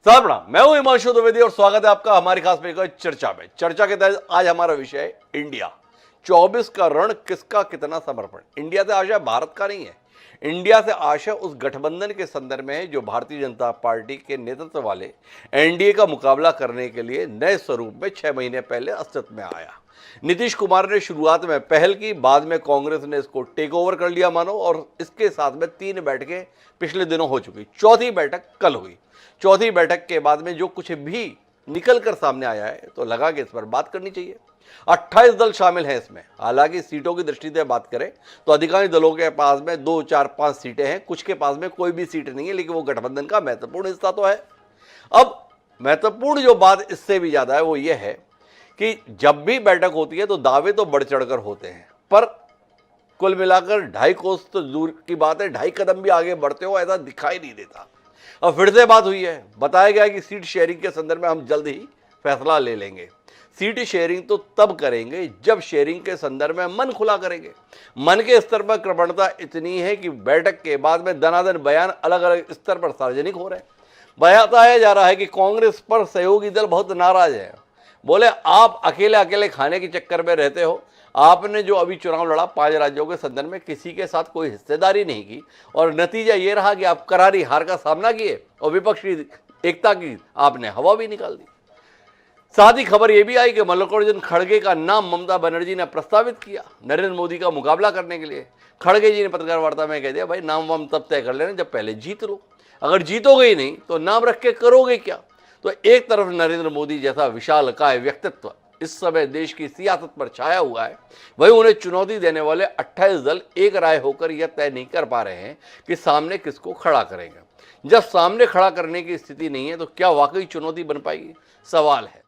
साहब प्रणाम, मैं हूं हिमांशु द्विवेदी और स्वागत है आपका हमारी खास पेशकश चर्चा में। चर्चा के तहत आज हमारा विषय है इंडिया 24 का रण, किसका कितना समर्पण। इंडिया से आशय भारत का नहीं है, इंडिया से आशय उस गठबंधन के संदर्भ में है जो भारतीय जनता पार्टी के नेतृत्व वाले एनडीए का मुकाबला करने के लिए नए स्वरूप में 6 महीने पहले अस्तित्व में आया। नीतीश कुमार ने शुरुआत में पहल की, बाद में कांग्रेस ने इसको टेक ओवर कर लिया मानो, और इसके साथ में 3 बैठकें पिछले दिनों हो चुकी, चौथी बैठक कल हुई। चौथी बैठक के बाद में जो कुछ भी निकल कर सामने आया है तो लगा कि इस पर बात करनी चाहिए। 28 दल शामिल हैं इसमें। हालांकि सीटों की दृष्टि से बात करें तो अधिकांश दलों के पास में 2, 4, 5 सीटें हैं, कुछ के पास में कोई भी सीट नहीं है, लेकिन वो गठबंधन का महत्वपूर्ण हिस्सा तो है। अब महत्वपूर्ण जो बात इससे भी ज्यादा है वो ये है कि जब भी बैठक होती है तो दावे तो बढ़ चढ़कर होते हैं, पर कुल मिलाकर 2.5 कोस तो दूर की बात है, 2.5 कदम भी आगे बढ़ते हो ऐसा दिखाई नहीं देता। अब फिर से बात हुई है, बताया गया कि सीट शेयरिंग के संदर्भ में हम जल्द ही फैसला ले लेंगे। सीट शेयरिंग तो तब करेंगे जब शेयरिंग के संदर्भ में मन खुला करेंगे। मन के स्तर पर कृपणता इतनी है कि बैठक के बाद में दनादन बयान अलग अलग स्तर पर सार्वजनिक हो रहे हैं। बताया जा रहा है कि कांग्रेस पर सहयोगी दल बहुत नाराज है। बोले आप अकेले अकेले खाने के चक्कर में रहते हो, आपने जो अभी चुनाव लड़ा 5 राज्यों के संदर्भ में किसी के साथ कोई हिस्सेदारी नहीं की, और नतीजा ये रहा कि आप करारी हार का सामना किए और विपक्षी एकता की आपने हवा भी निकाल दी। साथ ही खबर यह भी आई कि मल्लिकार्जुन खड़गे का नाम ममता बनर्जी ने प्रस्तावित किया नरेंद्र मोदी का मुकाबला करने के लिए। खड़गे जी ने पत्रकार वार्ता में कह दिया, भाई नाम वाम तब तय कर लेना जब पहले जीत लो, अगर जीतोगे ही नहीं तो नाम रख के करोगे क्या। तो एक तरफ नरेंद्र मोदी जैसा विशालकाय व्यक्तित्व इस समय देश की सियासत पर छाया हुआ है, वहीं उन्हें चुनौती देने वाले 28 दल एक राय होकर यह तय नहीं कर पा रहे हैं कि सामने किसको खड़ा करेंगे। जब सामने खड़ा करने की स्थिति नहीं है तो क्या वाकई चुनौती बन पाएगी, सवाल है।